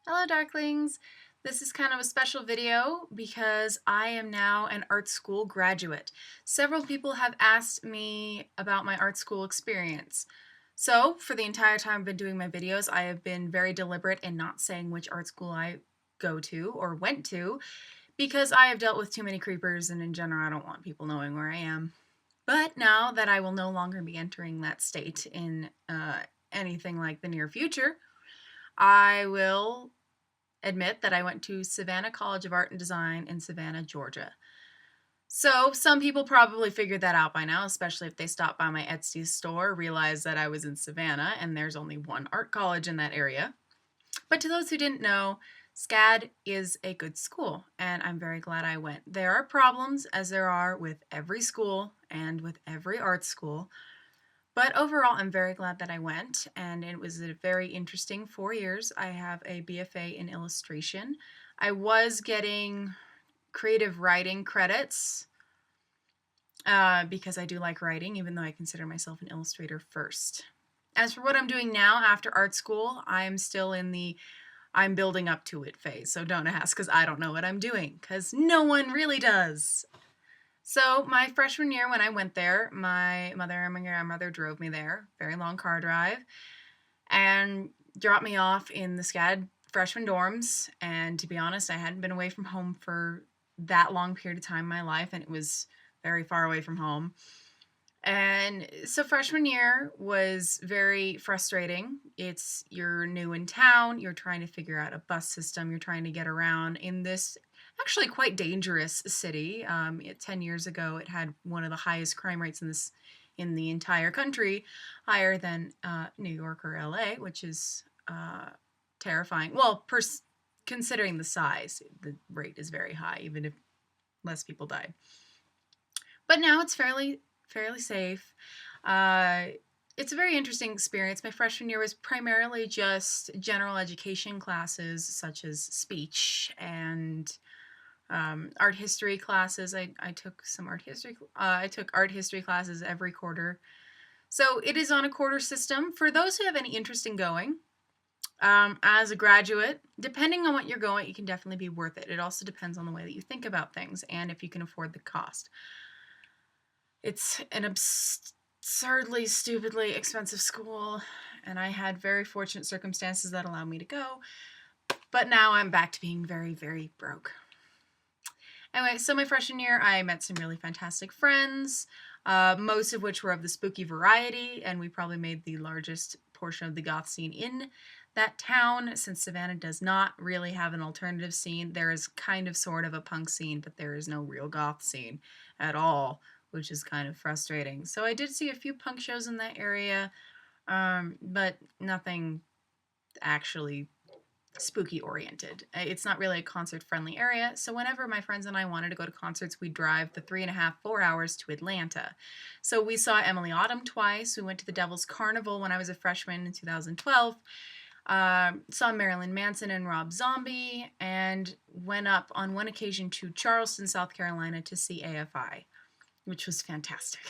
Hello, Darklings! This is kind of a special video because I am now an art school graduate. Several people have asked me about my art school experience. So, for the entire time I've been doing my videos, I have been very deliberate in not saying which art school I go to or went to because I have dealt with too many creepers and in general I don't want people knowing where I am. But now that I will no longer be entering that state in anything like the near future, I will admit that I went to Savannah College of Art and Design in Savannah, Georgia. So some people probably figured that out by now, especially if they stopped by my Etsy store, realized that I was in Savannah and there's only one art college in that area. But to those who didn't know, SCAD is a good school, and I'm very glad I went. There are problems, as there are with every school and with every art school, but overall, I'm very glad that I went, and it was a very interesting 4 years. I have a BFA in illustration. I was getting creative writing credits because I do like writing, even though I consider myself an illustrator first. As for what I'm doing now after art school, I'm still in the I'm building up to it phase, so don't ask because I don't know what I'm doing, because no one really does. So my freshman year when I went there, my mother and my grandmother drove me there, very long car drive, and dropped me off in the SCAD freshman dorms. And to be honest, I hadn't been away from home for that long period of time in my life, and it was very far away from home. And so freshman year was very frustrating. You're new in town, you're trying to figure out a bus system, you're trying to get around in this actually quite dangerous city. 10 years ago, it had one of the highest crime rates in the entire country, higher than New York or LA, which is terrifying. Well, considering the size, the rate is very high, even if less people die. But now it's fairly safe. It's a very interesting experience. My freshman year was primarily just general education classes such as speech and art history classes. I took some art history. I took art history classes every quarter. So it is on a quarter system. For those who have any interest in going, as a graduate, depending on what you're going, it can definitely be worth it. It also depends on the way that you think about things and if you can afford the cost. It's an absurdly, stupidly expensive school, and I had very fortunate circumstances that allowed me to go. But now I'm back to being very, very broke. Anyway, so my freshman year, I met some really fantastic friends, most of which were of the spooky variety, and we probably made the largest portion of the goth scene in that town, since Savannah does not really have an alternative scene. There is kind of sort of a punk scene, but there is no real goth scene at all, which is kind of frustrating. So I did see a few punk shows in that area, but nothing actually spooky oriented. It's not really a concert friendly area, so whenever my friends and I wanted to go to concerts, we'd drive the 3.5, 4 hours to Atlanta. So we saw Emily Autumn twice. We went to the Devil's Carnival when I was a freshman in 2012. Saw Marilyn Manson and Rob Zombie, and went up on one occasion to Charleston, South Carolina to see AFI, which was fantastic.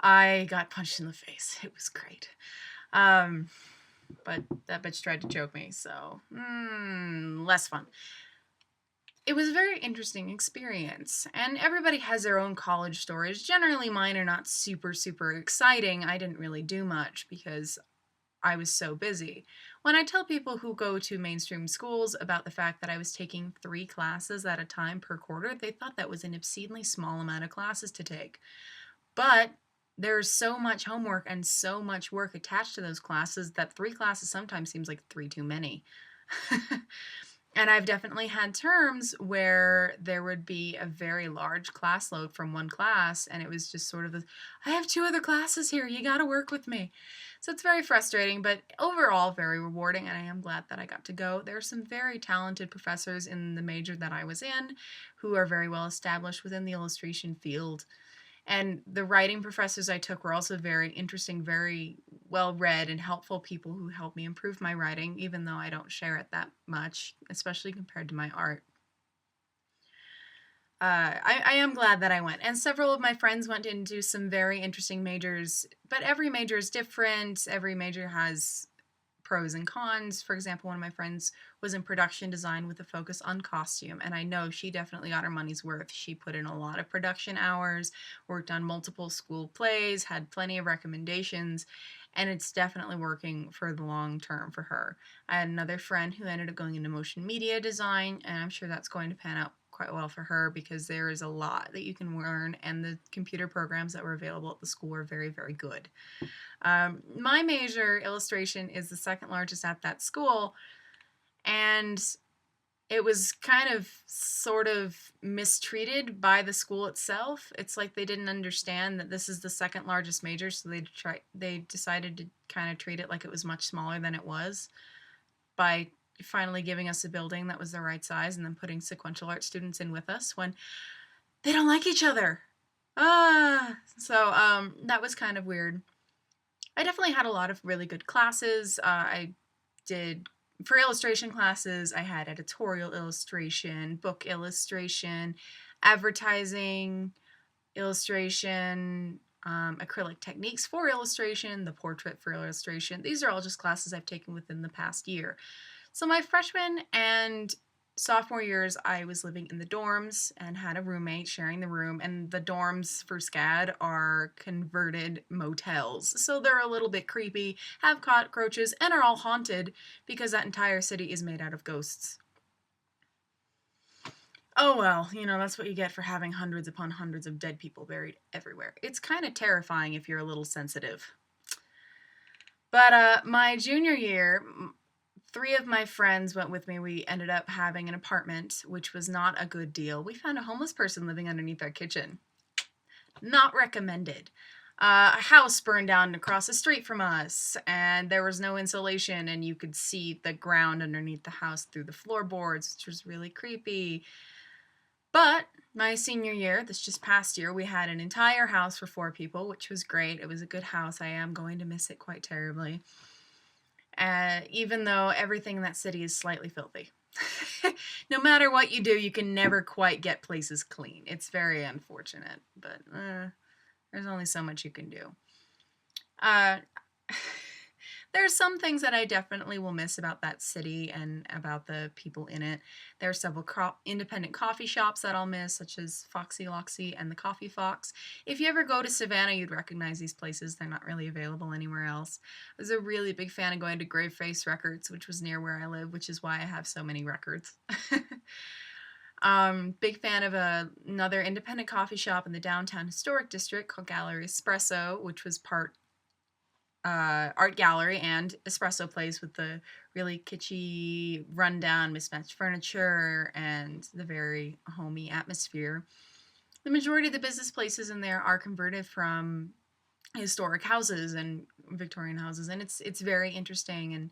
I got punched in the face. It was great. But that bitch tried to choke me, so less fun. It was a very interesting experience, and everybody has their own college stories. Generally, mine are not super, super exciting. I didn't really do much because I was so busy. When I tell people who go to mainstream schools about the fact that I was taking 3 classes at a time per quarter, they thought that was an obscenely small amount of classes to take. But there's so much homework and so much work attached to those classes that 3 classes sometimes seems like 3 too many. And I've definitely had terms where there would be a very large class load from one class, and it was just sort of, I have 2 other classes here, you gotta work with me. So it's very frustrating, but overall very rewarding, and I am glad that I got to go. There are some very talented professors in the major that I was in who are very well established within the illustration field. And the writing professors I took were also very interesting, very well-read and helpful people who helped me improve my writing, even though I don't share it that much, especially compared to my art. I am glad that I went. And several of my friends went into some very interesting majors, but every major is different. Every major has pros and cons. For example, one of my friends was in production design with a focus on costume, and I know she definitely got her money's worth. She put in a lot of production hours, worked on multiple school plays, had plenty of recommendations, and it's definitely working for the long term for her. I had another friend who ended up going into motion media design, and I'm sure that's going to pan out quite well for her because there is a lot that you can learn, and the computer programs that were available at the school were very, very good. My major, illustration, is the second largest at that school, and it was kind of sort of mistreated by the school itself. It's like they didn't understand that this is the second largest major, so they decided to kind of treat it like it was much smaller than it was by finally giving us a building that was the right size and then putting sequential art students in with us when they don't like each other. So that was kind of weird. I definitely had a lot of really good classes. I did, for illustration classes, I had editorial illustration, book illustration, advertising illustration, acrylic techniques for illustration, the portrait for illustration. These are all just classes I've taken within the past year. So my freshman and sophomore years, I was living in the dorms and had a roommate sharing the room, and the dorms for SCAD are converted motels. So they're a little bit creepy, have cockroaches, and are all haunted because that entire city is made out of ghosts. Oh well, that's what you get for having hundreds upon hundreds of dead people buried everywhere. It's kind of terrifying if you're a little sensitive. But my junior year, 3 of my friends went with me. We ended up having an apartment, which was not a good deal. We found a homeless person living underneath our kitchen. Not recommended. A house burned down across the street from us, and there was no insulation, and you could see the ground underneath the house through the floorboards, which was really creepy. But my senior year, this just past year, we had an entire house for 4 people, which was great. It was a good house. I am going to miss it quite terribly. Even though everything in that city is slightly filthy. No matter what you do, you can never quite get places clean. It's very unfortunate, but there's only so much you can do. There's some things that I definitely will miss about that city and about the people in it. There are several independent coffee shops that I'll miss, such as Foxy Loxy and the Coffee Fox. If you ever go to Savannah, you'd recognize these places. They're not really available anywhere else. I was a really big fan of going to Graveface Records, which was near where I live, which is why I have so many records. Big fan of another independent coffee shop in the downtown historic district called Gallery Espresso, which was part art gallery and espresso place with the really kitschy, rundown, mismatched furniture and the very homey atmosphere. The majority of the business places in there are converted from historic houses and Victorian houses, and it's very interesting and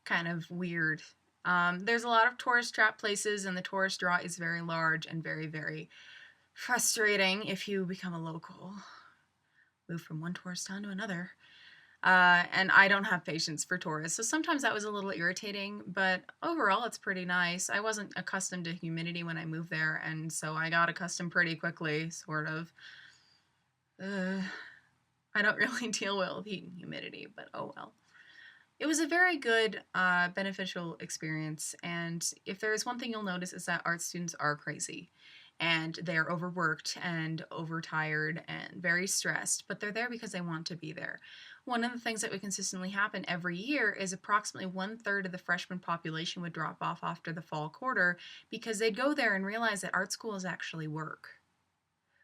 kind of weird. There's a lot of tourist trap places, and the tourist draw is very large and very, very frustrating if you become a local. Move from one tourist town to another. And I don't have patience for tourists, so sometimes that was a little irritating, but overall it's pretty nice. I wasn't accustomed to humidity when I moved there, and so I got accustomed pretty quickly, sort of. I don't really deal well with heat and humidity, but oh well. It was a very good, beneficial experience, and if there is one thing you'll notice is that art students are crazy. And they're overworked and overtired and very stressed, but they're there because they want to be there. One of the things that would consistently happen every year is approximately 1/3 of the freshman population would drop off after the fall quarter because they'd go there and realize that art school is actually work,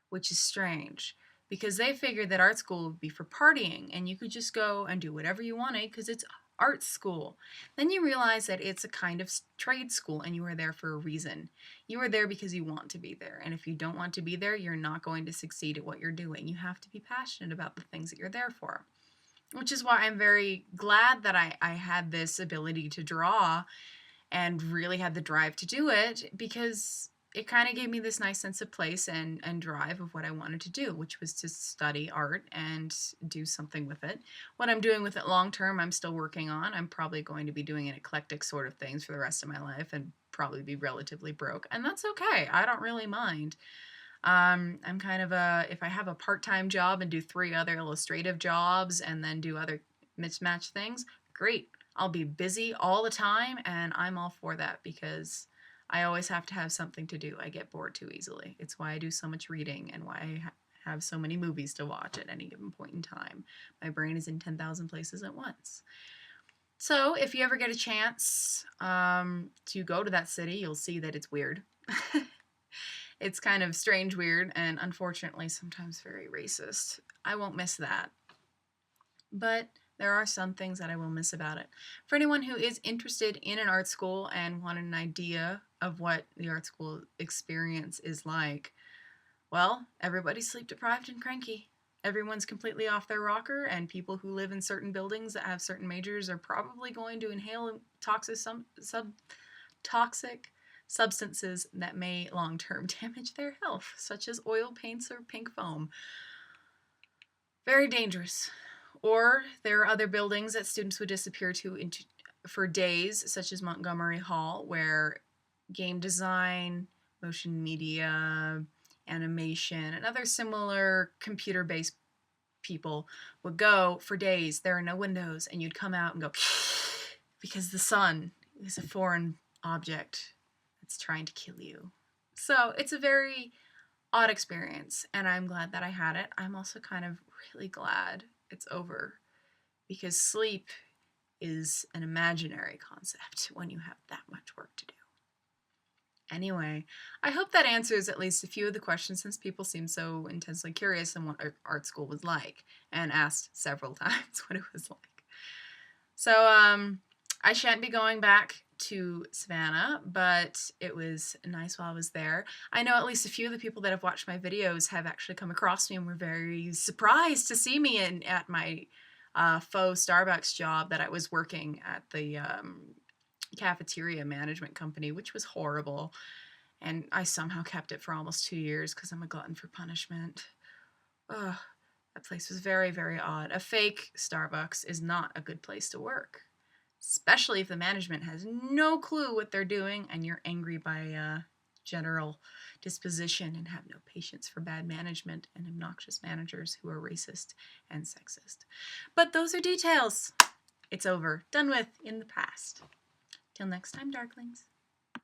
which is strange because they figured that art school would be for partying and you could just go and do whatever you wanted because it's art school. Then you realize that it's a kind of trade school and you are there for a reason. You are there because you want to be there. And if you don't want to be there, you're not going to succeed at what you're doing. You have to be passionate about the things that you're there for. Which is why I'm very glad that I had this ability to draw and really had the drive to do it, because it kind of gave me this nice sense of place and drive of what I wanted to do, which was to study art and do something with it. What I'm doing with it long term, I'm still working on. I'm probably going to be doing an eclectic sort of things for the rest of my life and probably be relatively broke. And that's okay. I don't really mind. I'm kind of if I have a part-time job and do 3 other illustrative jobs and then do other mismatched things, great. I'll be busy all the time, and I'm all for that because I always have to have something to do. I get bored too easily. It's why I do so much reading and why I have so many movies to watch at any given point in time. My brain is in 10,000 places at once. So if you ever get a chance to go to that city, you'll see that it's weird. It's kind of strange weird and unfortunately sometimes very racist. I won't miss that. But there are some things that I will miss about it. For anyone who is interested in an art school and wanted an idea of what the art school experience is like, well, everybody's sleep deprived and cranky. Everyone's completely off their rocker, and people who live in certain buildings that have certain majors are probably going to inhale toxic substances that may long-term damage their health, such as oil paints or pink foam. Very dangerous. Or there are other buildings that students would disappear to for days, such as Montgomery Hall, where game design, motion media, animation, and other similar computer-based people would go for days. There are no windows, and you'd come out and go because the sun is a foreign object that's trying to kill you. So it's a very odd experience, and I'm glad that I had it. I'm also kind of really glad it's over because sleep is an imaginary concept when you have that much work to do. Anyway, I hope that answers at least a few of the questions since people seem so intensely curious on what art school was like and asked several times what it was like. So I shan't be going back to Savannah, but it was nice while I was there. I know at least a few of the people that have watched my videos have actually come across me and were very surprised to see me at my faux Starbucks job that I was working at the cafeteria management company, which was horrible. And I somehow kept it for almost 2 years because I'm a glutton for punishment. Ugh, that place was very, very odd. A fake Starbucks is not a good place to work, especially if the management has no clue what they're doing and you're angry by general disposition and have no patience for bad management and obnoxious managers who are racist and sexist. But those are details. It's over. Done with. In the past. Till next time, Darklings.